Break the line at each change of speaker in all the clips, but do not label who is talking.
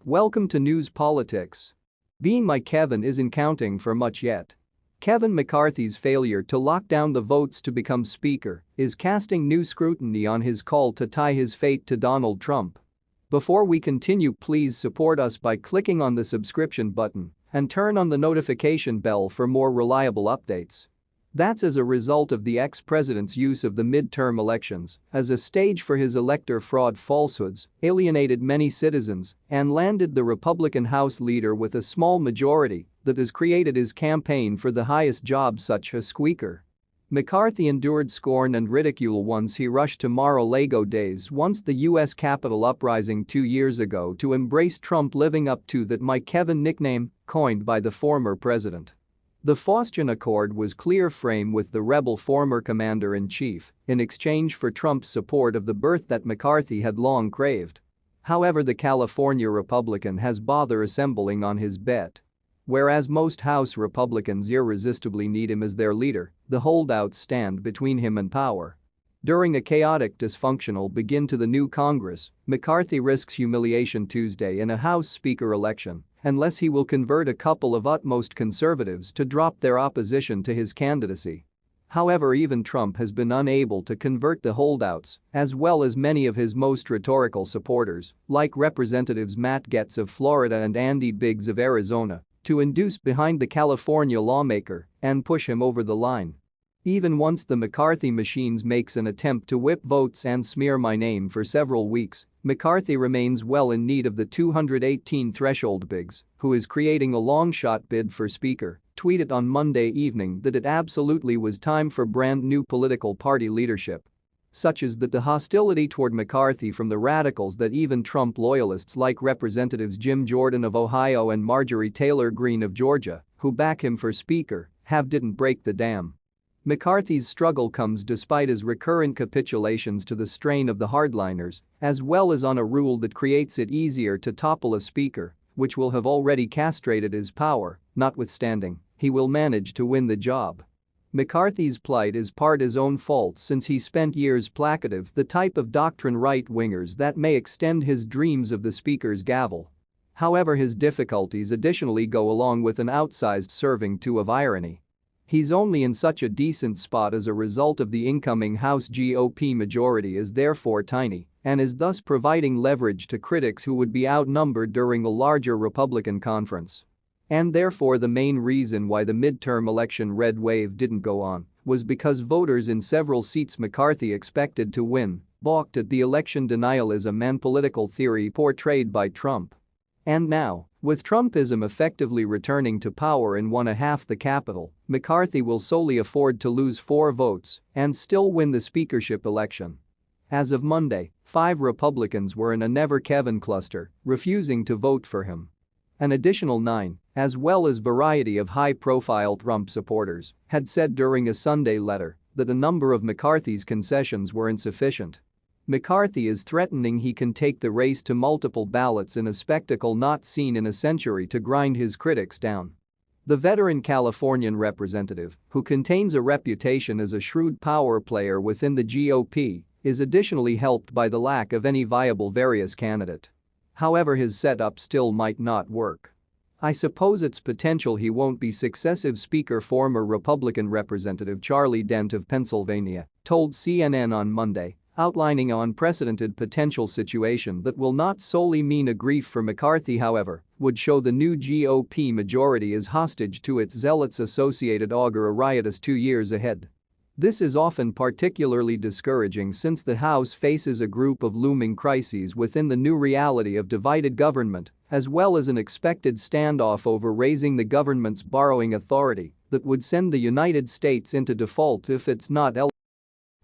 Welcome to News Politics. Being my Kevin isn't counting for much yet. Kevin McCarthy's failure to lock down the votes to become Speaker is casting new scrutiny on his call to tie his fate to Donald Trump. Before we continue, please support us by clicking on the subscription button and turn on the notification bell for more reliable updates. That's as a result of the ex-president's use of the midterm elections as a stage for his elector fraud falsehoods, alienated many citizens, and landed the Republican House leader with a small majority that has created his campaign for the highest job such a squeaker. McCarthy endured scorn and ridicule once he rushed to Mar-a-Lago days once the U.S. Capitol uprising 2 years ago to embrace Trump, living up to that "My Kevin" nickname coined by the former president. The Faustian Accord was clear frame with the rebel former commander-in-chief in exchange for Trump's support of the birth that McCarthy had long craved. However, the California Republican has bother assembling on his bet. Whereas most House Republicans irresistibly need him as their leader, the holdouts stand between him and power. During a chaotic, dysfunctional begin to the new Congress, McCarthy risks humiliation Tuesday in a House Speaker election unless he will convert a couple of utmost conservatives to drop their opposition to his candidacy. However, even Trump has been unable to convert the holdouts, as well as many of his most rhetorical supporters, like Representatives Matt Gaetz of Florida and Andy Biggs of Arizona, to induce behind the California lawmaker and push him over the line. Even once the McCarthy machines makes an attempt to whip votes and smear my name for several weeks, McCarthy remains well in need of the 218 threshold. Biggs, who is creating a long-shot bid for Speaker, tweeted on Monday evening that it absolutely was time for brand new political party leadership. Such as that the hostility toward McCarthy from the radicals that even Trump loyalists like Representatives Jim Jordan of Ohio and Marjorie Taylor Greene of Georgia, who back him for Speaker, didn't break the dam. McCarthy's struggle comes despite his recurrent capitulations to the strain of the hardliners, as well as on a rule that creates it easier to topple a speaker, which will have already castrated his power. Notwithstanding, he will manage to win the job. McCarthy's plight is part his own fault since he spent years placative the type of doctrine right-wingers that may extend his dreams of the speaker's gavel. However, his difficulties additionally go along with an outsized serving too of irony. He's only in such a decent spot as a result of the incoming House GOP majority is therefore tiny and is thus providing leverage to critics who would be outnumbered during a larger Republican conference. And therefore the main reason why the midterm election red wave didn't go on was because voters in several seats McCarthy expected to win balked at the election denialism and political theory portrayed by Trump. And now, with Trumpism effectively returning to power in 1/2 the Capitol, McCarthy will solely afford to lose 4 votes and still win the speakership election. As of Monday, 5 Republicans were in a Never Kevin cluster, refusing to vote for him. An additional 9, as well as variety of high-profile Trump supporters, had said during a Sunday letter that a number of McCarthy's concessions were insufficient. McCarthy is threatening he can take the race to multiple ballots in a spectacle not seen in a century to grind his critics down. The veteran Californian representative, who contains a reputation as a shrewd power player within the GOP, is additionally helped by the lack of any viable various candidate. However, his setup still might not work. I suppose it's potential he won't be successive Speaker. Former Republican Representative Charlie Dent of Pennsylvania told CNN on Monday, outlining an unprecedented potential situation that will not solely mean a grief for McCarthy, however, would show the new GOP majority as hostage to its zealots associated augur a riotous 2 years ahead. This is often particularly discouraging since the House faces a group of looming crises within the new reality of divided government, as well as an expected standoff over raising the government's borrowing authority that would send the United States into default if it's not eligible.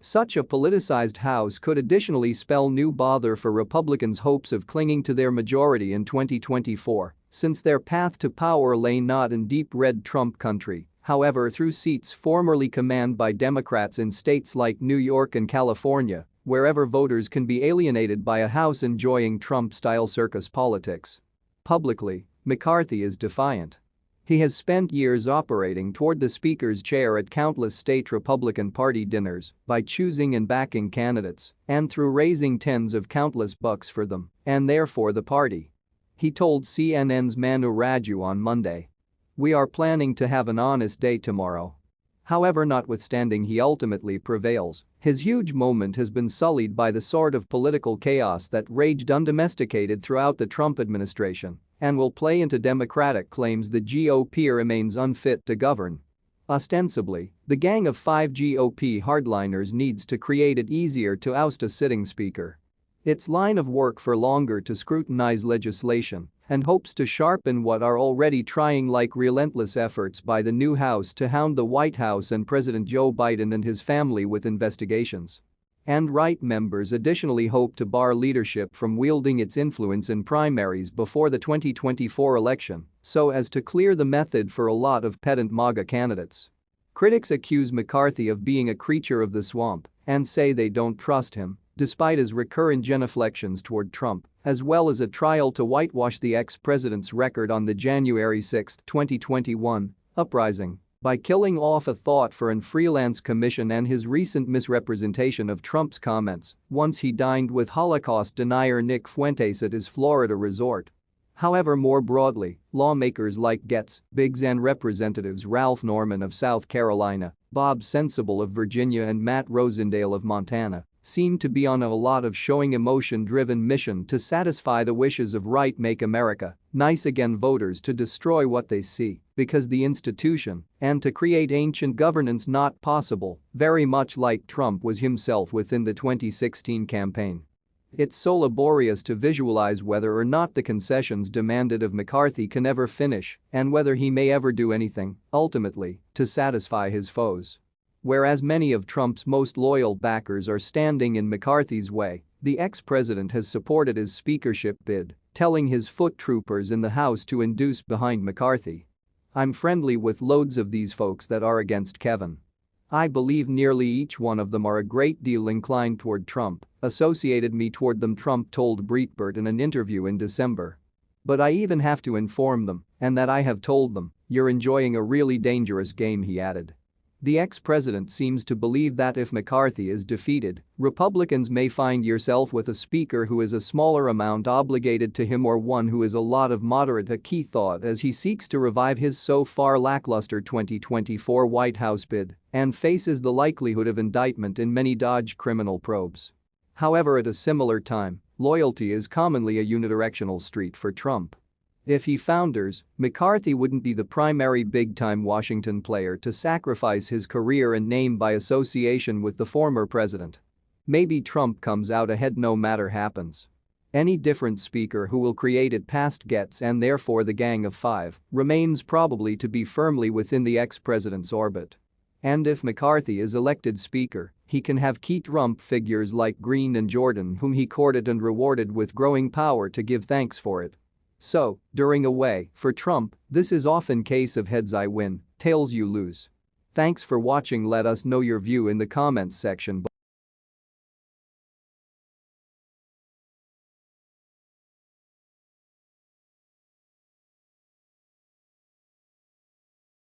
Such a politicized House could additionally spell new bother for Republicans' hopes of clinging to their majority in 2024, since their path to power lay not in deep red Trump country, however through seats formerly commanded by Democrats in states like New York and California, wherever voters can be alienated by a House enjoying Trump-style circus politics. Publicly, McCarthy is defiant. He has spent years operating toward the Speaker's chair at countless state Republican Party dinners by choosing and backing candidates and through raising tens of countless bucks for them and therefore the party. He told CNN's Manu Raju on Monday. "We are planning to have an honest day tomorrow." However, notwithstanding he ultimately prevails, his huge moment has been sullied by the sort of political chaos that raged undomesticated throughout the Trump administration and will play into Democratic claims the GOP remains unfit to govern. Ostensibly, the Gang of Five GOP hardliners needs to create it easier to oust a sitting speaker. It's line of work for longer to scrutinize legislation and hopes to sharpen what are already trying like relentless efforts by the new House to hound the White House and President Joe Biden and his family with investigations. And right members additionally hope to bar leadership from wielding its influence in primaries before the 2024 election so as to clear the method for a lot of pedant MAGA candidates. Critics accuse McCarthy of being a creature of the swamp and say they don't trust him, despite his recurrent genuflections toward Trump, as well as a trial to whitewash the ex-president's record on the January 6, 2021, uprising by killing off a thought for an freelance commission and his recent misrepresentation of Trump's comments once he dined with Holocaust denier Nick Fuentes at his Florida resort. However, more broadly, lawmakers like Getz, Biggs and Representatives Ralph Norman of South Carolina, Bob Sensible of Virginia and Matt Rosendale of Montana seem to be on a lot of showing emotion-driven mission to satisfy the wishes of right Make America Nice Again voters to destroy what they see because the institution and to create ancient governance not possible, very much like Trump was himself within the 2016 campaign. It's so laborious to visualize whether or not the concessions demanded of McCarthy can ever finish and whether he may ever do anything, ultimately, to satisfy his foes. Whereas many of Trump's most loyal backers are standing in McCarthy's way, the ex-president has supported his speakership bid, telling his foot troopers in the House to induce behind McCarthy. "I'm friendly with loads of these folks that are against Kevin. I believe nearly each one of them are a great deal inclined toward Trump, associated me toward them," Trump told Breitbart in an interview in December. "But I even have to inform them, and that I have told them, you're enjoying a really dangerous game," he added. The ex-president seems to believe that if McCarthy is defeated, Republicans may find yourself with a speaker who is a smaller amount obligated to him or one who is a lot of moderate, a key thought as he seeks to revive his so far lackluster 2024 White House bid and faces the likelihood of indictment in many Dodge criminal probes. However, at a similar time, loyalty is commonly a unidirectional street for Trump. If he founders, McCarthy wouldn't be the primary big-time Washington player to sacrifice his career and name by association with the former president. Maybe Trump comes out ahead no matter happens. Any different speaker who will create it past Getz and therefore the Gang of Five remains probably to be firmly within the ex-president's orbit. And if McCarthy is elected speaker, he can have key Trump figures like Green and Jordan whom he courted and rewarded with growing power to give thanks for it. So, during a way, for Trump, this is often case of heads I win, tails you lose. Thanks for watching. Let us know your view in the comments section below.